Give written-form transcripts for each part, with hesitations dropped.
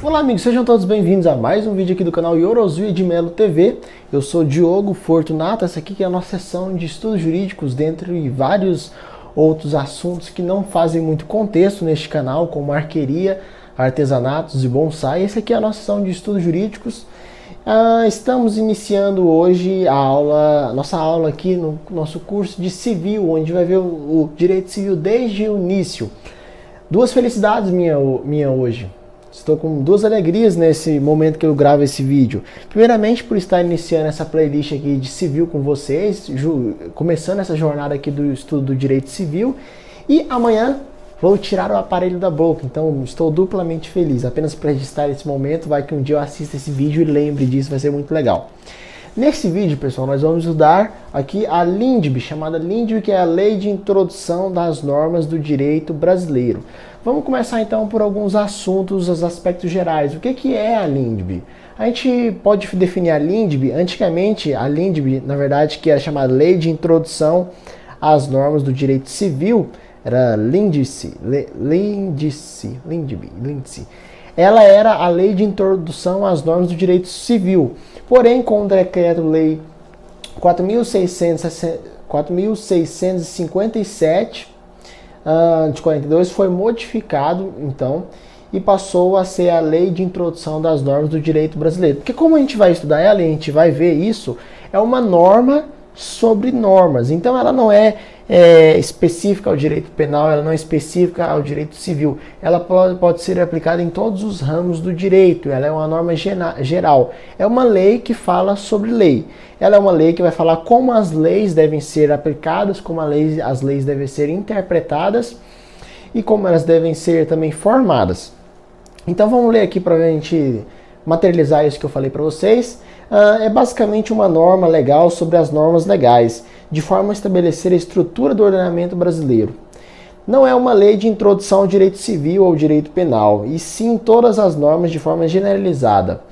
Olá amigos, sejam todos bem-vindos a mais um vídeo aqui do canal Iorozuia de Melo TV. Eu sou Diogo Fortunato, essa aqui que é a nossa sessão de estudos jurídicos, dentre vários outros assuntos que não fazem muito contexto neste canal, como arqueria, artesanatos e bonsai. Essa aqui é a nossa sessão de estudos jurídicos. Estamos iniciando hoje a nossa aula aqui no nosso curso de civil, onde vai ver o direito civil desde o início. Duas felicidades minha hoje. Estou com duas alegrias nesse momento que eu gravo esse vídeo. Primeiramente, por estar iniciando essa playlist aqui de civil com vocês, começando essa jornada aqui do estudo do direito civil. E amanhã vou tirar o aparelho da boca, então estou duplamente feliz. Apenas para registrar esse momento, vai que um dia eu assista esse vídeo e lembre disso, vai ser muito legal. Nesse vídeo, pessoal, nós vamos estudar aqui a LINDB, chamada LINDB, que é a Lei de Introdução das Normas do Direito Brasileiro. Vamos começar então por alguns assuntos, os aspectos gerais. O que é a LINDB? A gente pode definir a LINDB, antigamente a LINDB, na verdade, que era chamada Lei de Introdução às Normas do Direito Civil, era LINDC. Ela era a Lei de Introdução às Normas do Direito Civil. Porém, com o Decreto-Lei 4.657 de 42 foi modificado, então, e passou a ser a Lei de Introdução das Normas do Direito Brasileiro. Porque como a gente vai estudar ela, a gente vai ver isso, é uma norma sobre normas. Então ela não é específica ao direito penal, ela não é específica ao direito civil. Ela pode ser aplicada em todos os ramos do direito, ela é uma norma geral. É uma lei que fala sobre lei. Ela é uma lei que vai falar como as leis devem ser aplicadas, como as leis devem ser interpretadas e como elas devem ser também formadas. Então vamos ler aqui para a gente materializar isso que eu falei para vocês. É basicamente uma norma legal sobre as normas legais, de forma a estabelecer a estrutura do ordenamento brasileiro. Não é uma lei de introdução ao direito civil ou direito penal, e sim todas as normas de forma generalizada.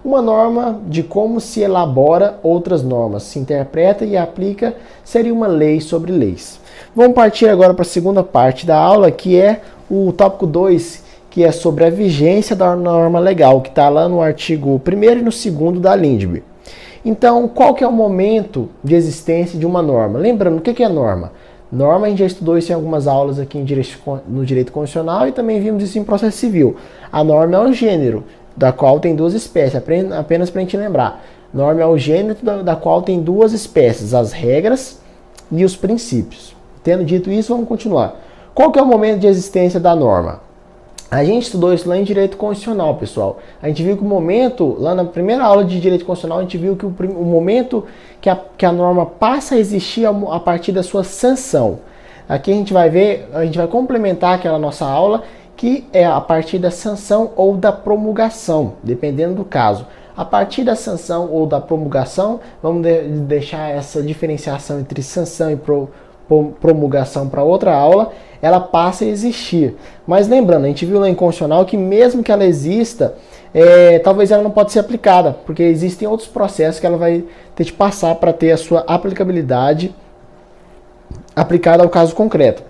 Uma norma de como se elabora outras normas, se interpreta e aplica, seria uma lei sobre leis. Vamos partir agora para a segunda parte da aula, que é o tópico 2, que é sobre a vigência da norma legal, que está lá no artigo 1º e no 2º da LINDB. Então, qual que é o momento de existência de uma norma? Lembrando, o que é norma? Norma, a gente já estudou isso em algumas aulas aqui no direito constitucional e também vimos isso em processo civil. A norma é um gênero, da qual tem duas espécies, apenas para a gente lembrar. Norma é o gênero da qual tem duas espécies, as regras e os princípios. Tendo dito isso, vamos continuar. Qual que é o momento de existência da norma? A gente estudou isso lá em Direito Constitucional, pessoal. A gente viu que o momento, lá na primeira aula de Direito Constitucional, a gente viu que o momento que a norma passa a existir a partir da sua sanção. Aqui a gente vai ver, a gente vai complementar aquela nossa aula, que é a partir da sanção ou da promulgação, dependendo do caso. A partir da sanção ou da promulgação, vamos deixar essa diferenciação entre sanção e promulgação para outra aula, ela passa a existir. Mas lembrando, a gente viu lá em Constitucional que mesmo que ela exista, talvez ela não pode ser aplicada, porque existem outros processos que ela vai ter de passar para ter a sua aplicabilidade aplicada ao caso concreto.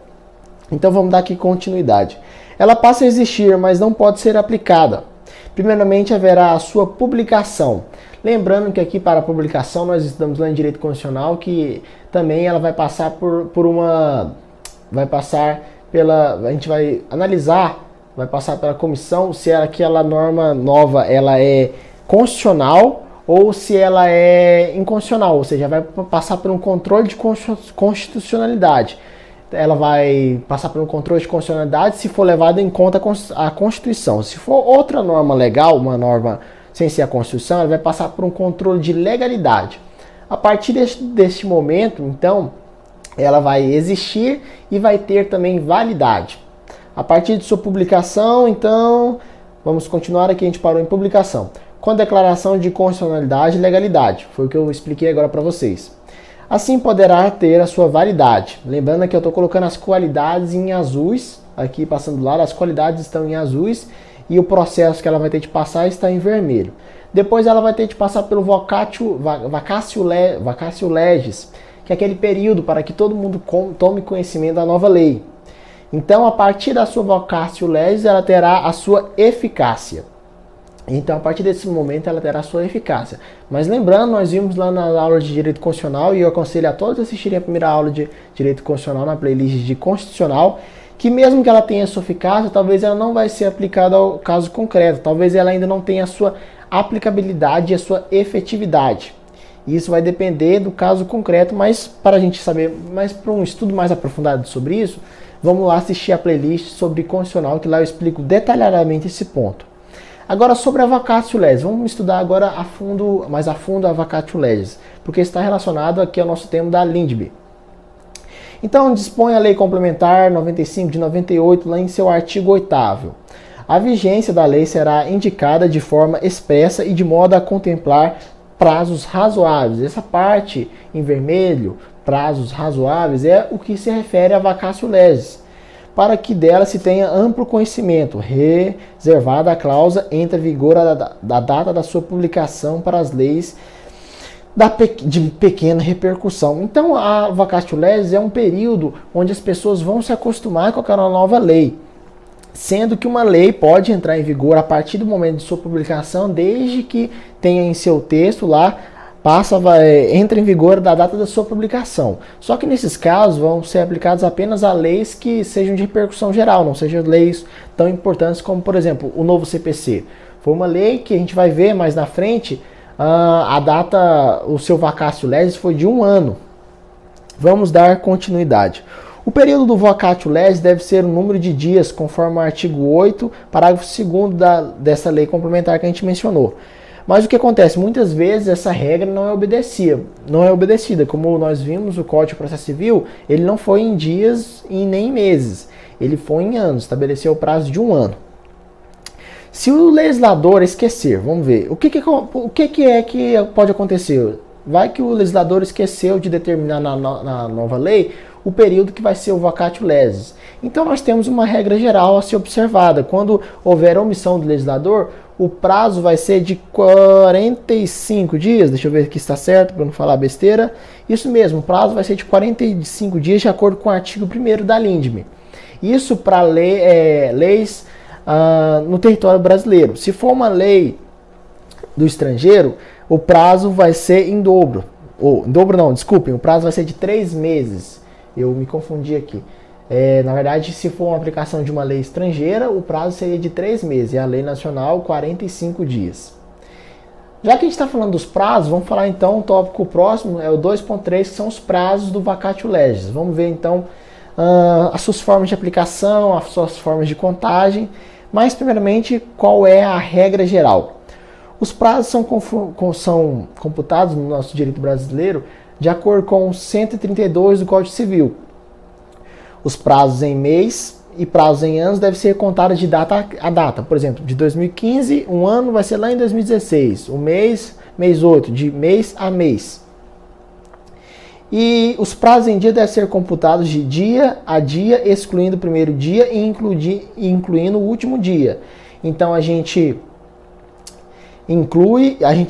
Então vamos dar aqui continuidade. Ela passa a existir, mas não pode ser aplicada. Primeiramente haverá a sua publicação. Lembrando que aqui para a publicação nós estudamos lá em Direito Constitucional que também ela vai passar a gente vai analisar, vai passar pela comissão se aquela norma nova ela é constitucional ou se ela é inconstitucional, ou seja, vai passar por um controle de constitucionalidade. Ela vai passar por um controle de constitucionalidade se for levada em conta a Constituição. Se for outra norma legal, uma norma sem ser a Constituição, ela vai passar por um controle de legalidade. A partir deste momento, então, ela vai existir e vai ter também validade. A partir de sua publicação, então, vamos continuar aqui, a gente parou em publicação. Com declaração de constitucionalidade e legalidade. Foi o que eu expliquei agora para vocês. Assim poderá ter a sua validade. Lembrando que eu estou colocando as qualidades em azuis, aqui passando do lado, as qualidades estão em azuis e o processo que ela vai ter de passar está em vermelho. Depois ela vai ter de passar pelo vacatio legis, que é aquele período para que todo mundo tome conhecimento da nova lei. Então, a partir da sua vacatio legis, ela terá a sua eficácia. Então, a partir desse momento, ela terá a sua eficácia. Mas lembrando, nós vimos lá na aula de Direito Constitucional, e eu aconselho a todos assistirem a primeira aula de Direito Constitucional na playlist de Constitucional, que mesmo que ela tenha a sua eficácia, talvez ela não vai ser aplicada ao caso concreto. Talvez ela ainda não tenha a sua aplicabilidade e a sua efetividade. Isso vai depender do caso concreto, mas para a gente saber, mas para um estudo mais aprofundado sobre isso, vamos lá assistir a playlist sobre Constitucional, que lá eu explico detalhadamente esse ponto. Agora, sobre a vacatio legis, vamos estudar agora mais a fundo a vacatio legis, porque está relacionado aqui ao nosso tema da LINDB. Então, dispõe a Lei Complementar 95 de 98, lá em seu artigo 8º. A vigência da lei será indicada de forma expressa e de modo a contemplar prazos razoáveis. Essa parte em vermelho, prazos razoáveis, é o que se refere a vacatio legis, para que dela se tenha amplo conhecimento, reservada a cláusula entre a vigor da data da sua publicação para as leis de pequena repercussão. Então, a vacatio legis é um período onde as pessoas vão se acostumar com aquela nova lei, sendo que uma lei pode entrar em vigor a partir do momento de sua publicação, desde que tenha em seu texto lá, entra em vigor da data da sua publicação. Só que nesses casos vão ser aplicados apenas a leis que sejam de repercussão geral, não sejam leis tão importantes como, por exemplo, o novo CPC. Foi uma lei que a gente vai ver mais na frente, o seu vacatio legis foi de 1 ano. Vamos dar continuidade. O período do vacatio legis deve ser o número de dias, conforme o artigo 8, parágrafo 2º dessa lei complementar que a gente mencionou. Mas o que acontece? Muitas vezes essa regra não é obedecida. Como nós vimos, o Código de Processo Civil, ele não foi em dias e nem em meses. Ele foi em anos, estabeleceu o prazo de 1 ano. Se o legislador esquecer, vamos ver, o que é que pode acontecer? Vai que o legislador esqueceu de determinar na nova lei o período que vai ser o vacatio legis. Então nós temos uma regra geral a ser observada. Quando houver omissão do legislador, o prazo vai ser de 45 dias. Deixa eu ver aqui se está certo, para não falar besteira. Isso mesmo, o prazo vai ser de 45 dias, de acordo com o artigo 1º da LINDB. Isso para leis no território brasileiro. Se for uma lei do estrangeiro, o prazo vai ser em dobro. O prazo vai ser de 3 meses. Eu me confundi aqui. Na verdade, se for uma aplicação de uma lei estrangeira, o prazo seria de 3 meses. E a lei nacional, 45 dias. Já que a gente está falando dos prazos, vamos falar então, o tópico próximo é o 2.3, que são os prazos do vacatio legis. Vamos ver então as suas formas de aplicação, as suas formas de contagem. Mas, primeiramente, qual é a regra geral? Os prazos são computados no nosso direito brasileiro de acordo com o 132 do Código Civil. Os prazos em mês e prazos em anos devem ser contados de data a data. Por exemplo, de 2015, um ano vai ser lá em 2016. O mês 8, de mês a mês. E os prazos em dia devem ser computados de dia a dia, excluindo o primeiro dia e incluindo o último dia. Então a gente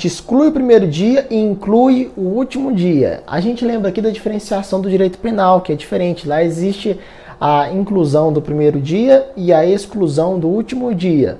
exclui o primeiro dia e inclui o último dia. A gente lembra aqui da diferenciação do direito penal, que é diferente. Lá existe a inclusão do primeiro dia e a exclusão do último dia.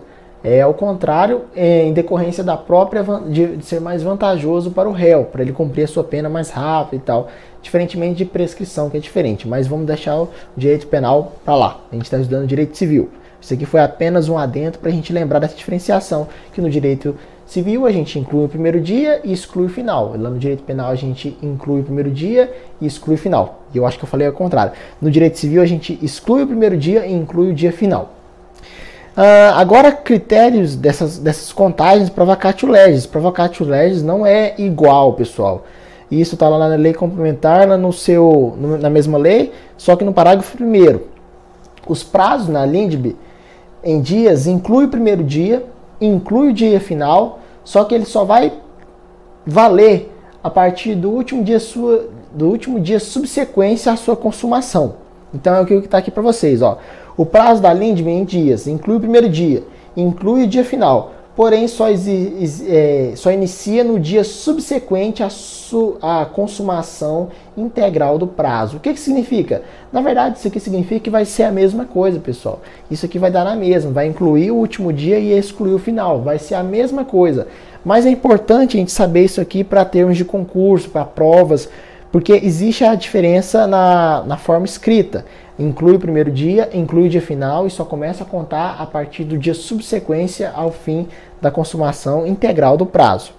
Ao contrário, em decorrência da própria de ser mais vantajoso para o réu, para ele cumprir a sua pena mais rápido e tal. Diferentemente de prescrição, que é diferente. Mas vamos deixar o direito penal para lá. A gente está estudando direito civil. Isso aqui foi apenas um adendo para a gente lembrar dessa diferenciação, que no direito civil a gente inclui o primeiro dia e exclui o final. Lá no direito penal a gente inclui o primeiro dia e exclui o final. E eu acho que eu falei ao contrário. No direito civil a gente exclui o primeiro dia e inclui o dia final. Agora, critérios dessas contagens para vacatio legis. Para vacatio legis não é igual, pessoal. Isso está lá na lei complementar, lá na mesma lei, só que no parágrafo 1º. Os prazos na LINDB em dias inclui o primeiro dia, inclui o dia final, só que ele só vai valer a partir do último dia subsequência à sua consumação. Então é o que está aqui para vocês. O prazo da LINDB em dias inclui o primeiro dia, inclui o dia final, porém só inicia no dia subsequente à consumação integral do prazo. O que significa? Na verdade, isso aqui significa que vai ser a mesma coisa, pessoal. Isso aqui vai dar na mesma, vai incluir o último dia e excluir o final, vai ser a mesma coisa. Mas é importante a gente saber isso aqui para termos de concurso, para provas, porque existe a diferença na forma escrita. Inclui o primeiro dia, inclui o dia final e só começa a contar a partir do dia subsequência ao fim da consumação integral do prazo.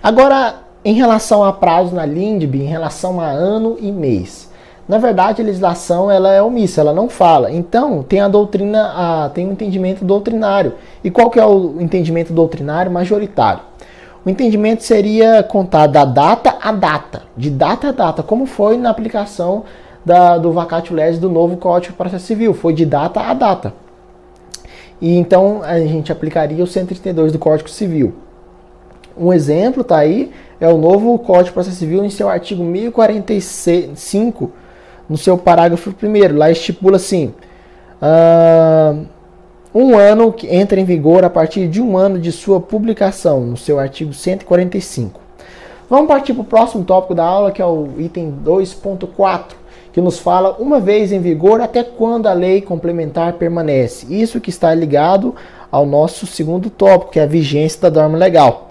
Agora, em relação a prazo na LINDB, em relação a ano e mês, na verdade a legislação ela é omissa, ela não fala. Então, tem a doutrina, tem um entendimento doutrinário. E qual que é o entendimento doutrinário majoritário? O entendimento seria contar da data a data, de data a data, como foi na aplicação do vacatio legis do novo Código de Processo Civil, foi de data a data. E então a gente aplicaria o 132 do Código Civil. Um exemplo está aí, é o novo Código de Processo Civil em seu artigo 1045, no seu parágrafo 1º, lá estipula assim, um ano que entra em vigor a partir de um ano de sua publicação, no seu artigo 145. Vamos partir para o próximo tópico da aula, que é o item 2.4, que nos fala uma vez em vigor até quando a lei complementar permanece. Isso que está ligado ao nosso segundo tópico, que é a vigência da norma legal.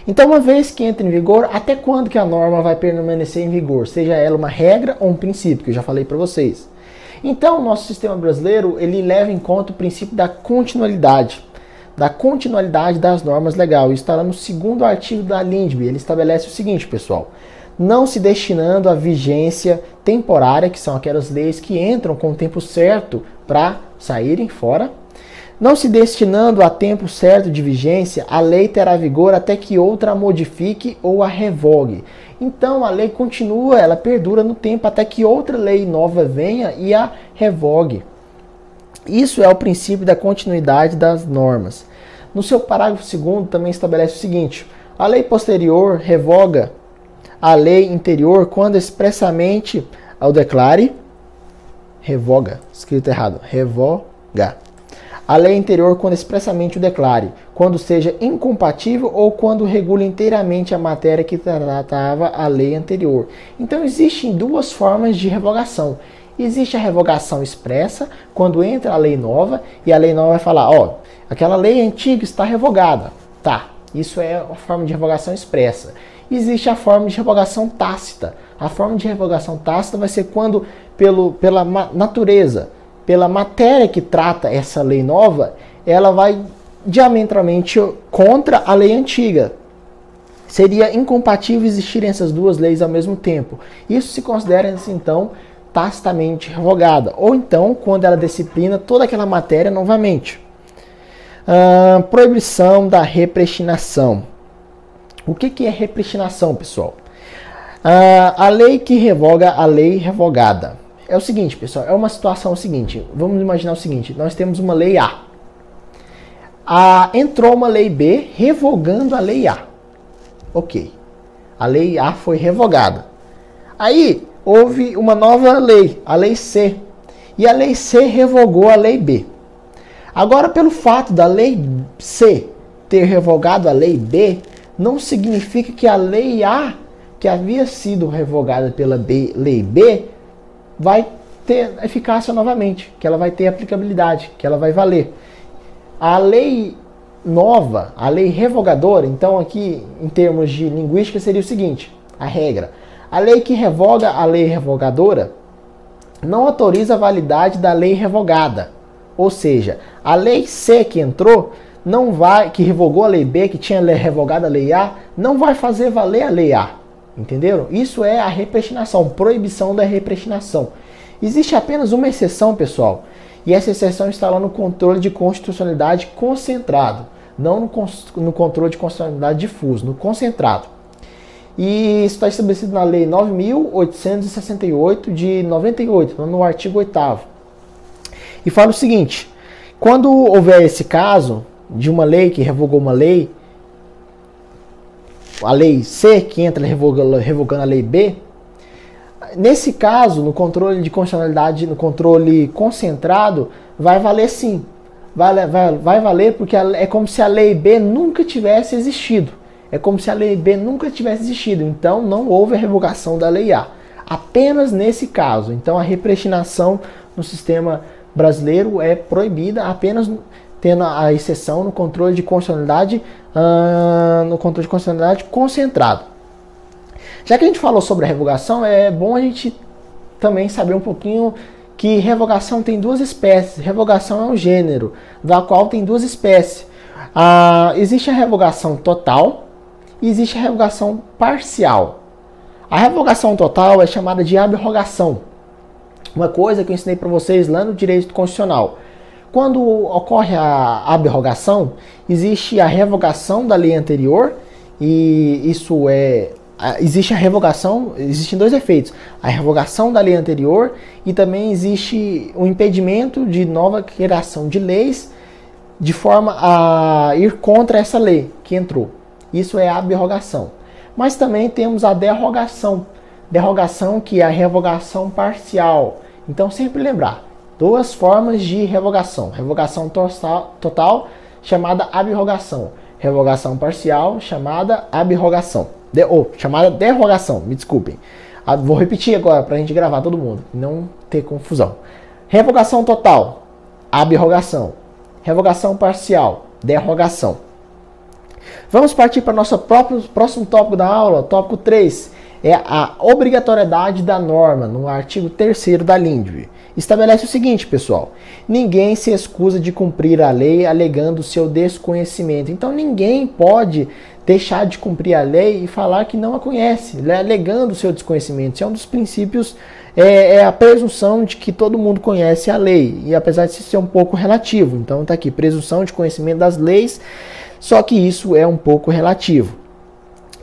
Então, uma vez que entra em vigor, até quando que a norma vai permanecer em vigor? Seja ela uma regra ou um princípio, que eu já falei para vocês. Então, o nosso sistema brasileiro, ele leva em conta o princípio da continuidade das normas legais. Isso está lá no segundo artigo da LINDB. Ele estabelece o seguinte, pessoal: não se destinando à vigência temporária, que são aquelas leis que entram com o tempo certo para saírem fora. Não se destinando a tempo certo de vigência, a lei terá vigor até que outra a modifique ou a revogue. Então a lei continua, ela perdura no tempo até que outra lei nova venha e a revogue. Isso é o princípio da continuidade das normas. No seu parágrafo 2º também estabelece o seguinte: a lei posterior revoga a lei interior quando expressamente o declare, revoga, escrito errado, revoga. A lei interior quando expressamente o declare, quando seja incompatível ou quando regule inteiramente a matéria que tratava a lei anterior. Então existem duas formas de revogação. Existe a revogação expressa, quando entra a lei nova e a lei nova vai falar, ó, aquela lei antiga está revogada. Tá, isso é a forma de revogação expressa. Existe a forma de revogação tácita. A forma de revogação tácita vai ser quando, pela natureza, pela matéria que trata essa lei nova, ela vai diametralmente contra a lei antiga. Seria incompatível existirem essas duas leis ao mesmo tempo. Isso se considera, então, tacitamente revogada. Ou então, quando ela disciplina toda aquela matéria novamente. Proibição da repristinação. O que é repristinação, pessoal? A lei que revoga a lei revogada. É o seguinte, pessoal, é uma situação seguinte. Vamos imaginar o seguinte: nós temos uma lei A. Entrou uma lei B revogando a lei A. Ok. A lei A foi revogada. Aí houve uma nova lei, a lei C. E a lei C revogou a lei B. Agora, pelo fato da lei C ter revogado a lei B, não significa que a lei A, que havia sido revogada pela lei B, vai ter eficácia novamente, que ela vai ter aplicabilidade, que ela vai valer. A lei nova, a lei revogadora, então aqui em termos de linguística seria o seguinte, a regra: a lei que revoga a lei revogadora não autoriza a validade da lei revogada. Ou seja, a lei C que entrou, que revogou a lei B, que tinha revogado a lei A, não vai fazer valer a lei A. Entenderam? Isso é a repristinação, proibição da repristinação. Existe apenas uma exceção, pessoal, e essa exceção está lá no controle de constitucionalidade concentrado, não no controle de constitucionalidade difuso, no concentrado. E isso está estabelecido na Lei 9.868 de 98, no artigo 8º. E fala o seguinte: quando houver esse caso de uma lei que revogou uma lei, a lei C que entra revogando a lei B, nesse caso, no controle de constitucionalidade, no controle concentrado, vai valer sim vai valer porque é como se a lei B nunca tivesse existido. É como se a lei B nunca tivesse existido. Então não houve a revogação da lei A. Apenas nesse caso. Então a repristinação no sistema brasileiro é proibida, apenas tendo a exceção no controle de constitucionalidade, concentrado. Já que a gente falou sobre a revogação, é bom a gente também saber um pouquinho que revogação tem duas espécies. Revogação é um gênero, da qual tem duas espécies. Existe a revogação total e existe a revogação parcial. A revogação total é chamada de abrogação. Uma coisa que eu ensinei para vocês lá no direito constitucional. Quando ocorre a abrogação, existe a revogação da lei anterior, e isso existe a revogação, existem dois efeitos. A revogação da lei anterior e também existe o impedimento de nova criação de leis de forma a ir contra essa lei que entrou. Isso é a abrogação. Mas também temos a derrogação. Derrogação que é a revogação parcial. Então sempre lembrar, duas formas de revogação. Revogação total, chamada abrogação. Revogação parcial, chamada abrogação. Chamada derrogação, me desculpem. Vou repetir agora para a gente gravar todo mundo, não ter confusão. Revogação total, abrogação. Revogação parcial, derrogação. Vamos partir para o nosso próximo tópico da aula, tópico 3. É a obrigatoriedade da norma, no artigo 3º da LINDB. Estabelece o seguinte, pessoal: ninguém se excusa de cumprir a lei alegando seu desconhecimento. Então ninguém pode deixar de cumprir a lei e falar que não a conhece, alegando seu desconhecimento. Isso é um dos princípios, é a presunção de que todo mundo conhece a lei, e apesar de ser um pouco relativo. Então está aqui, presunção de conhecimento das leis, só que isso é um pouco relativo.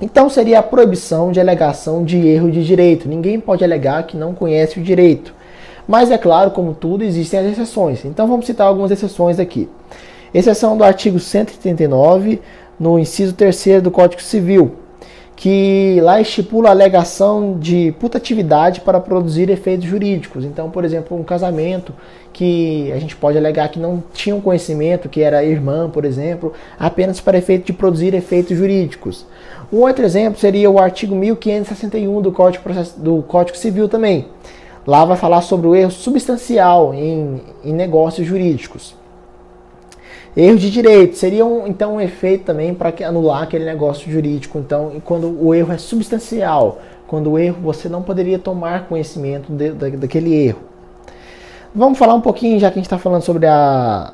Então seria a proibição de alegação de erro de direito. Ninguém pode alegar que não conhece o direito. Mas é claro, como tudo, existem as exceções. Então vamos citar algumas exceções aqui. Exceção do artigo 139, no inciso 3º do Código Civil, que lá estipula a alegação de putatividade para produzir efeitos jurídicos. Então, por exemplo, um casamento que a gente pode alegar que não tinha um conhecimento, que era irmã, por exemplo, apenas para efeito de produzir efeitos jurídicos. Um outro exemplo seria o artigo 1561 do Código Civil também. Lá vai falar sobre o erro substancial em negócios jurídicos. Erro de direito seria então um efeito também para anular aquele negócio jurídico. Então, quando o erro é substancial, quando o erro você não poderia tomar conhecimento daquele erro. Vamos falar um pouquinho, já que a gente está falando sobre a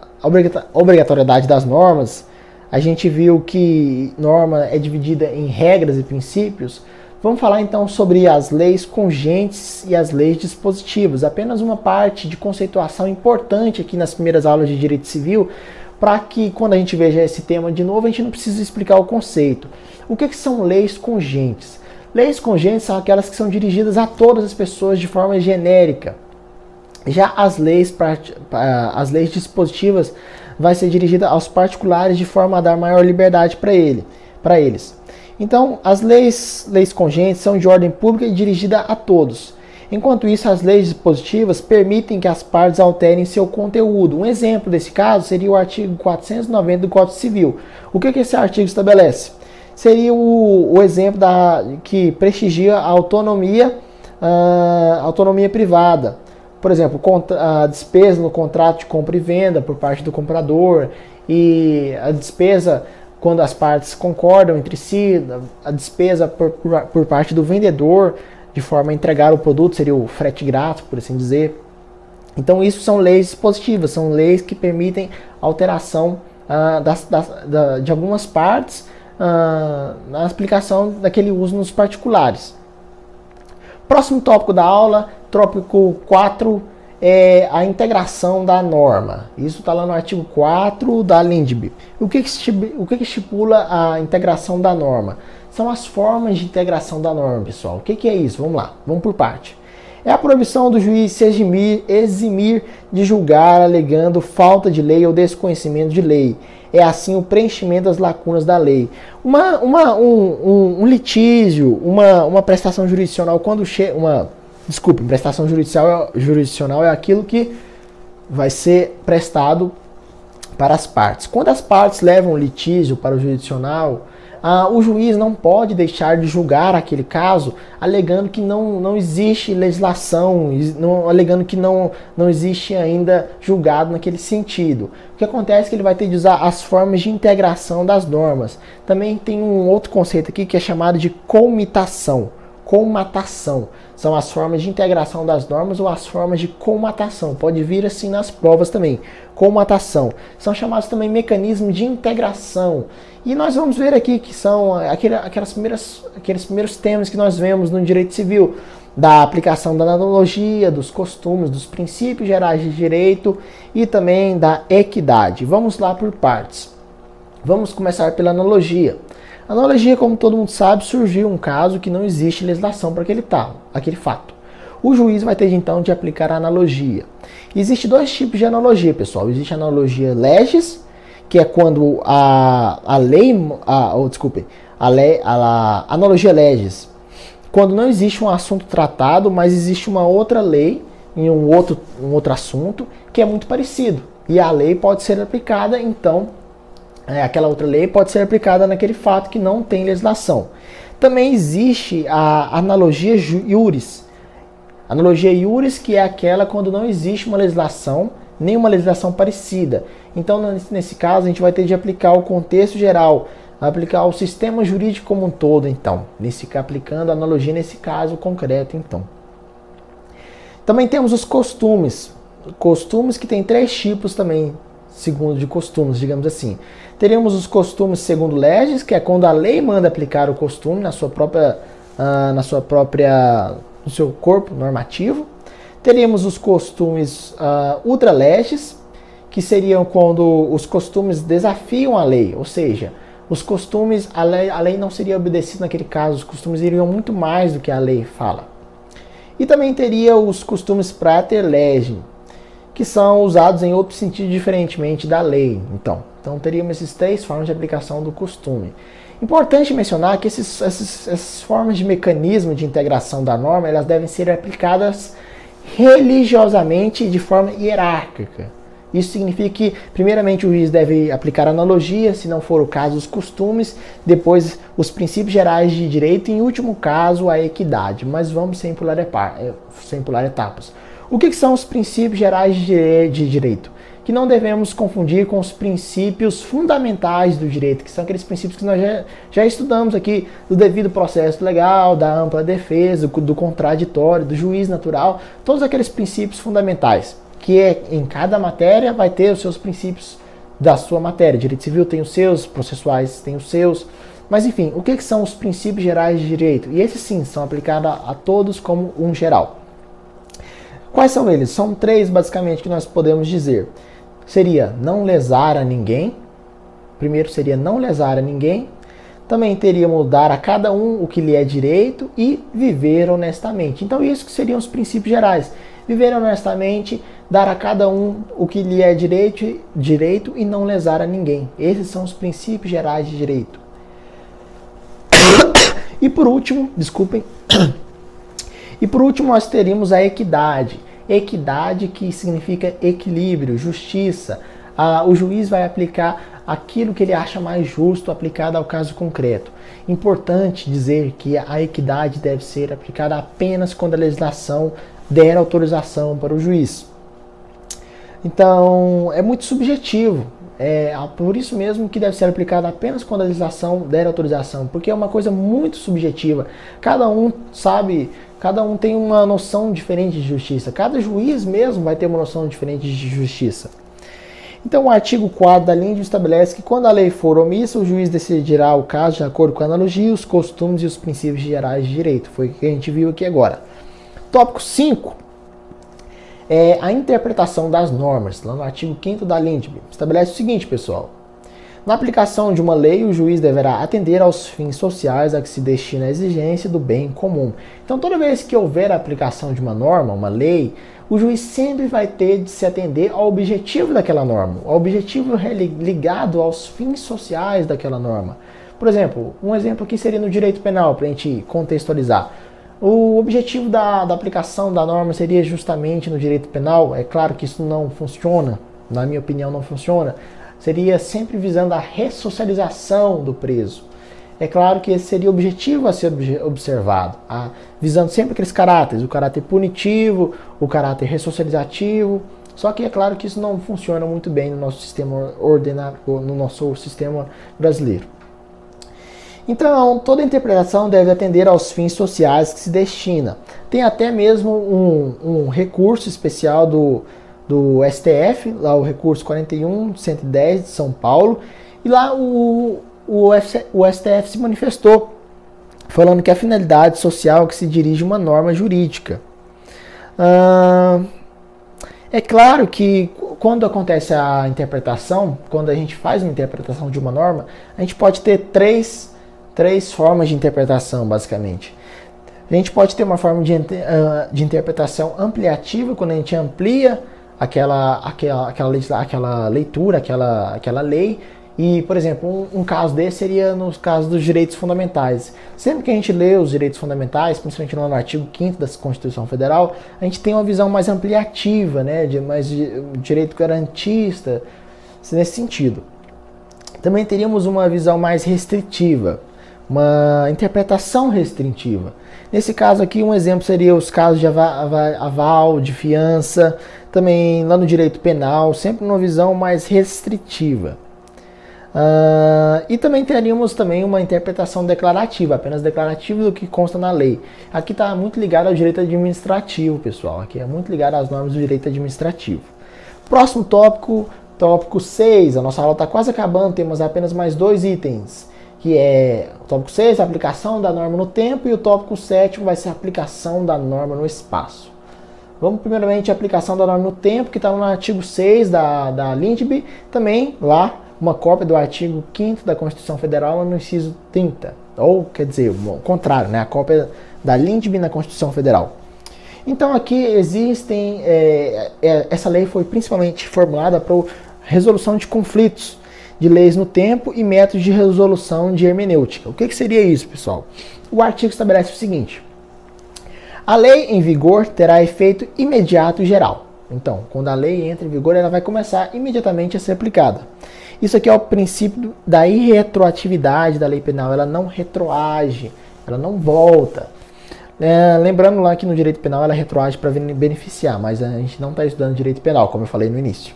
obrigatoriedade das normas. A gente viu que norma é dividida em regras e princípios. Vamos falar então sobre as leis congentes e as leis dispositivas. Apenas uma parte de conceituação importante aqui nas primeiras aulas de Direito Civil, para que quando a gente veja esse tema de novo, a gente não precisa explicar o conceito. O que são leis congentes? Leis congentes são aquelas que são dirigidas a todas as pessoas de forma genérica. Já as leis dispositivas vai ser dirigida aos particulares de forma a dar maior liberdade para eles. Então, as leis congentes são de ordem pública e dirigida a todos. Enquanto isso, as leis dispositivas permitem que as partes alterem seu conteúdo. Um exemplo desse caso seria o artigo 490 do Código Civil. O que esse artigo estabelece? Seria o exemplo que prestigia a autonomia privada. Por exemplo, a despesa no contrato de compra e venda por parte do comprador, e a despesa quando as partes concordam entre si, a despesa por parte do vendedor de forma a entregar o produto, seria o frete grátis, por assim dizer. Então isso são leis dispositivas, são leis que permitem alteração de algumas partes na aplicação daquele uso nos particulares. Próximo tópico da aula, tópico 4, é a integração da norma. Isso está lá no artigo 4 da LINDB. O que estipula a integração da norma? São as formas de integração da norma, pessoal. O que é isso? Vamos lá, vamos por parte. É a proibição do juiz se eximir de julgar alegando falta de lei ou desconhecimento de lei. É assim o preenchimento das lacunas da lei. Um litígio, uma prestação jurisdicional, prestação jurisdicional é aquilo que vai ser prestado para as partes. Quando as partes levam o litígio para o jurisdicional, o juiz não pode deixar de julgar aquele caso alegando que não existe legislação, alegando que não existe ainda julgado naquele sentido. O que acontece é que ele vai ter de usar as formas de integração das normas. Também tem um outro conceito aqui que é chamado de comitação. Comatação. São as formas de integração das normas ou as formas de comatação. Pode vir assim nas provas também. Comatação. São chamados também mecanismos de integração. E nós vamos ver aqui que são aqueles primeiros temas que nós vemos no direito civil, da aplicação da analogia, dos costumes, dos princípios gerais de direito e também da equidade. Vamos lá por partes. Vamos começar pela analogia. A analogia, como todo mundo sabe, surgiu um caso que não existe legislação para aquele fato. O juiz vai ter então de aplicar a analogia. Existem dois tipos de analogia, pessoal. Existe a analogia legis, que é quando a analogia legis, quando não existe um assunto tratado, mas existe uma outra lei em um outro assunto que é muito parecido. E a lei pode ser aplicada, então, aquela outra lei pode ser aplicada naquele fato que não tem legislação. Também existe a analogia iuris. Analogia iuris, que é aquela quando não existe uma legislação, nem uma legislação parecida. Então, nesse caso, a gente vai ter de aplicar o contexto geral, aplicar o sistema jurídico como um todo, então, aplicando a analogia nesse caso concreto, então. Também temos os costumes. Costumes que tem 3 tipos também, segundo de costumes, digamos assim. Teríamos os costumes segundo leges, que é quando a lei manda aplicar o costume no seu corpo normativo. Teríamos os costumes ultra leges, que seriam quando os costumes desafiam a lei, ou seja, os costumes, a lei não seria obedecida naquele caso, os costumes iriam muito mais do que a lei fala. E também teria os costumes prater legem, que são usados em outro sentido diferentemente da lei. Então teríamos essas 3 formas de aplicação do costume. Importante mencionar que essas formas de mecanismo de integração da norma, elas devem ser aplicadas religiosamente de forma hierárquica. Isso significa que, primeiramente, o juiz deve aplicar analogia, se não for o caso, os costumes, depois os princípios gerais de direito e, em último caso, a equidade. Mas vamos sem pular etapas. O que são os princípios gerais de direito? Que não devemos confundir com os princípios fundamentais do direito, que são aqueles princípios que nós já estudamos aqui, do devido processo legal, da ampla defesa, do contraditório, do juiz natural, todos aqueles princípios fundamentais, que em cada matéria vai ter os seus princípios da sua matéria. Direito civil tem os seus, processuais tem os seus, mas enfim, o que são os princípios gerais de direito? E esses sim são aplicados a todos como um geral. Quais são eles? São 3 basicamente que nós podemos dizer. Seria não lesar a ninguém. Primeiro seria não lesar a ninguém. Também teríamos dar a cada um o que lhe é direito e viver honestamente. Então isso que seriam os princípios gerais. Viver honestamente, dar a cada um o que lhe é direito e não lesar a ninguém. Esses são os princípios gerais de direito. E por último, nós teríamos a equidade. Equidade, que significa equilíbrio, justiça. O juiz vai aplicar aquilo que ele acha mais justo aplicado ao caso concreto. Importante dizer que a equidade deve ser aplicada apenas quando a legislação der autorização para o juiz. Então, é muito subjetivo. Por isso mesmo que deve ser aplicada apenas quando a legislação der autorização, porque é uma coisa muito subjetiva. Cada um tem uma noção diferente de justiça. Cada juiz mesmo vai ter uma noção diferente de justiça. Então, o artigo 4 da LINDB estabelece que quando a lei for omissa, o juiz decidirá o caso de acordo com a analogia, os costumes e os princípios gerais de direito. Foi o que a gente viu aqui agora. Tópico 5 é a interpretação das normas. Lá no artigo 5º da LINDB estabelece o seguinte, pessoal. Na aplicação de uma lei, o juiz deverá atender aos fins sociais a que se destina a exigência do bem comum. Então, toda vez que houver a aplicação de uma norma, uma lei, o juiz sempre vai ter de se atender ao objetivo daquela norma, ao objetivo ligado aos fins sociais daquela norma. Por exemplo, um exemplo aqui seria no direito penal, para a gente contextualizar. O objetivo da aplicação da norma seria justamente no direito penal. É claro que isso não funciona, na minha opinião não funciona. seria sempre visando a ressocialização do preso. É claro que esse seria o objetivo a ser observado, visando sempre aqueles caráteres, o caráter punitivo, o caráter ressocializativo. Só que é claro que isso não funciona muito bem no nosso sistema no nosso sistema brasileiro. Então, toda interpretação deve atender aos fins sociais que se destina. Tem até mesmo um recurso especial do STF, lá o recurso 41.110 de São Paulo, e lá o STF se manifestou, falando que a finalidade social que se dirige uma norma jurídica. É claro que quando acontece a interpretação, quando a gente faz uma interpretação de uma norma, a gente pode ter três formas de interpretação, basicamente. A gente pode ter uma forma de interpretação ampliativa, quando a gente amplia aquela leitura, aquela lei. E, por exemplo, um caso desse seria no caso dos direitos fundamentais. Sempre que a gente lê os direitos fundamentais, principalmente no artigo 5º da Constituição Federal, a gente tem uma visão mais ampliativa, né, mais direito garantista, nesse sentido. Também teríamos uma visão mais restritiva, uma interpretação restritiva. Nesse caso aqui, um exemplo seria os casos de aval, de fiança, também lá no direito penal, sempre uma visão mais restritiva. E também teríamos uma interpretação declarativa, apenas declarativa do que consta na lei. Aqui está muito ligado ao direito administrativo, pessoal. Aqui é muito ligado às normas do direito administrativo. Próximo tópico, tópico 6. A nossa aula está quase acabando, temos apenas mais 2 itens. Que é o tópico 6, a aplicação da norma no tempo, e o tópico 7 vai ser a aplicação da norma no espaço. Vamos primeiramente a aplicação da norma no tempo, que está no artigo 6 da LINDB, também lá uma cópia do artigo 5º da Constituição Federal no inciso 30, ou quer dizer, o contrário, né? A cópia da LINDB na Constituição Federal. Então aqui existem, essa lei foi principalmente formulada para resolução de conflitos de leis no tempo e métodos de resolução de hermenêutica. O que seria isso, pessoal? O artigo estabelece o seguinte: a lei em vigor terá efeito imediato e geral. Então, quando a lei entra em vigor, ela vai começar imediatamente a ser aplicada. Isso aqui é o princípio da irretroatividade da lei penal. Ela não retroage, ela não volta. Lembrando lá que no direito penal ela retroage para beneficiar, mas a gente não está estudando direito penal, como eu falei no início.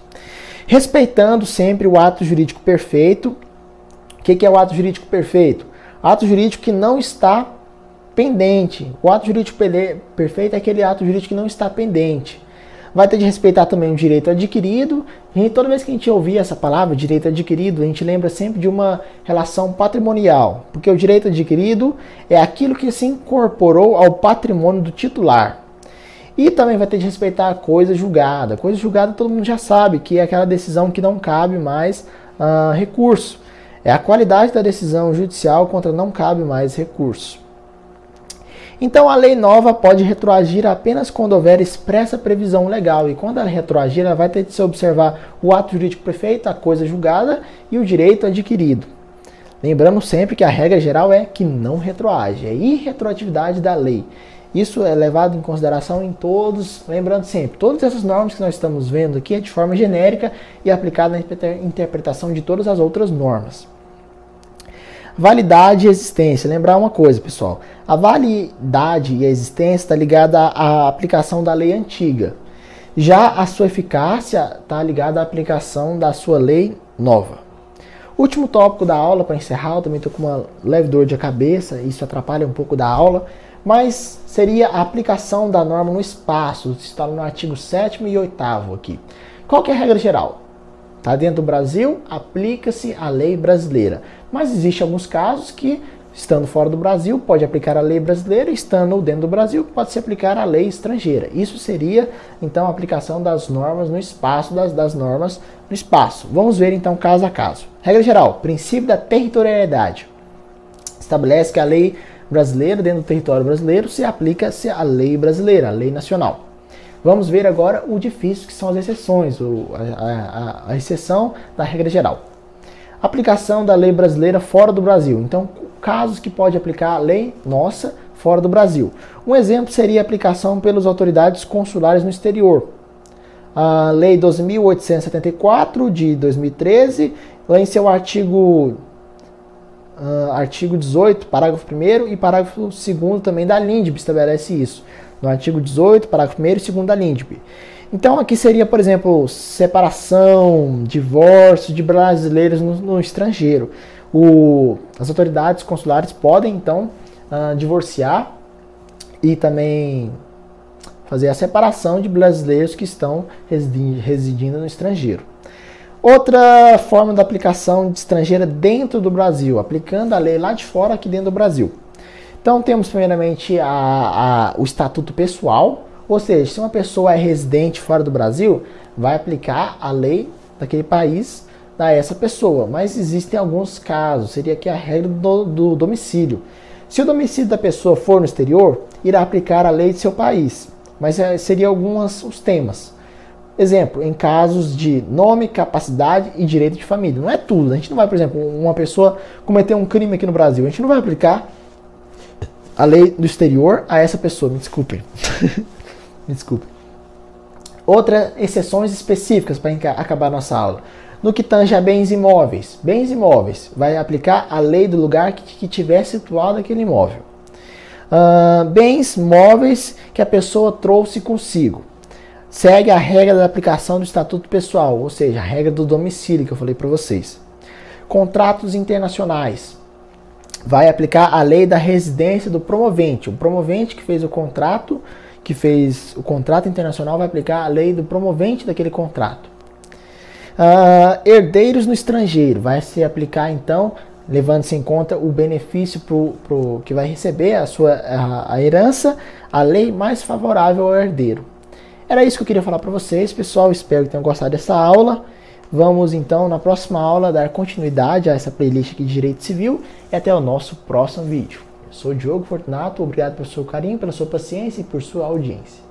Respeitando sempre o ato jurídico perfeito. O que é o ato jurídico perfeito? Ato jurídico que não está pendente. O ato jurídico perfeito é aquele ato jurídico que não está pendente. Vai ter de respeitar também o direito adquirido. E toda vez que a gente ouvir essa palavra, direito adquirido, a gente lembra sempre de uma relação patrimonial. Porque o direito adquirido é aquilo que se incorporou ao patrimônio do titular. E também vai ter de respeitar a coisa julgada. Coisa julgada todo mundo já sabe, que é aquela decisão que não cabe mais recurso. É a qualidade da decisão judicial contra não cabe mais recurso. Então a lei nova pode retroagir apenas quando houver expressa previsão legal. E quando ela retroagir, ela vai ter de se observar o ato jurídico perfeito, a coisa julgada e o direito adquirido. Lembrando sempre que a regra geral é que não retroage, é irretroatividade da lei. Isso é levado em consideração em todos, lembrando sempre, todas essas normas que nós estamos vendo aqui é de forma genérica e aplicada na interpretação de todas as outras normas. Validade e existência. Lembrar uma coisa, pessoal. A validade e a existência está ligada à aplicação da lei antiga. Já a sua eficácia está ligada à aplicação da sua lei nova. Último tópico da aula, para encerrar, eu também estou com uma leve dor de cabeça, isso atrapalha um pouco da aula, mas seria a aplicação da norma no espaço. Está no artigo 7º e 8º aqui. Qual que é a regra geral? Está dentro do Brasil, aplica-se a lei brasileira. Mas existem alguns casos que, estando fora do Brasil, pode aplicar a lei brasileira, estando dentro do Brasil, pode se aplicar a lei estrangeira. Isso seria, então, a aplicação das normas no espaço, das normas no espaço. Vamos ver, então, caso a caso. Regra geral, princípio da territorialidade. Estabelece que a lei brasileira, dentro do território brasileiro, se aplica-se a lei brasileira, a lei nacional. Vamos ver agora o difícil, que são as exceções, a exceção da regra geral. Aplicação da lei brasileira fora do Brasil. Então, casos que pode aplicar a lei nossa fora do Brasil. Um exemplo seria a aplicação pelas autoridades consulares no exterior. A Lei 12.874 de 2013, lá em seu artigo 18, parágrafo 1º e parágrafo 2º também da LINDB estabelece isso. No artigo 18, parágrafo 1º e 2º da LINDB. Então aqui seria, por exemplo, separação, divórcio de brasileiros no estrangeiro. As autoridades consulares podem, então, divorciar e também fazer a separação de brasileiros que estão residindo no estrangeiro. Outra forma da aplicação de estrangeira dentro do Brasil, aplicando a lei lá de fora aqui dentro do Brasil. Então temos primeiramente o estatuto pessoal, ou seja, se uma pessoa é residente fora do Brasil, vai aplicar a lei daquele país a essa pessoa. Mas existem alguns casos, seria aqui a regra do domicílio. Se o domicílio da pessoa for no exterior, irá aplicar a lei de seu país. Mas seriam alguns os temas. Exemplo, em casos de nome, capacidade e direito de família. Não é tudo. A gente não vai, por exemplo, uma pessoa cometer um crime aqui no Brasil. A gente não vai aplicar a lei do exterior a essa pessoa. Me desculpem. Me desculpe. Outras exceções específicas para acabar nossa aula. No que tange a bens imóveis. Bens imóveis. Vai aplicar a lei do lugar que tiver situado aquele imóvel. Bens móveis que a pessoa trouxe consigo. Segue a regra da aplicação do estatuto pessoal, ou seja, a regra do domicílio que eu falei para vocês. Contratos internacionais. Vai aplicar a lei da residência do promovente. O promovente que fez o contrato internacional vai aplicar a lei do promovente daquele contrato. Herdeiros no estrangeiro. Vai se aplicar então, levando-se em conta o benefício que vai receber a herança, a lei mais favorável ao herdeiro. Era isso que eu queria falar para vocês, pessoal. Espero que tenham gostado dessa aula. Vamos então, na próxima aula, dar continuidade a essa playlist aqui de Direito Civil e até o nosso próximo vídeo. Eu sou o Diogo Fortunato, obrigado pelo seu carinho, pela sua paciência e por sua audiência.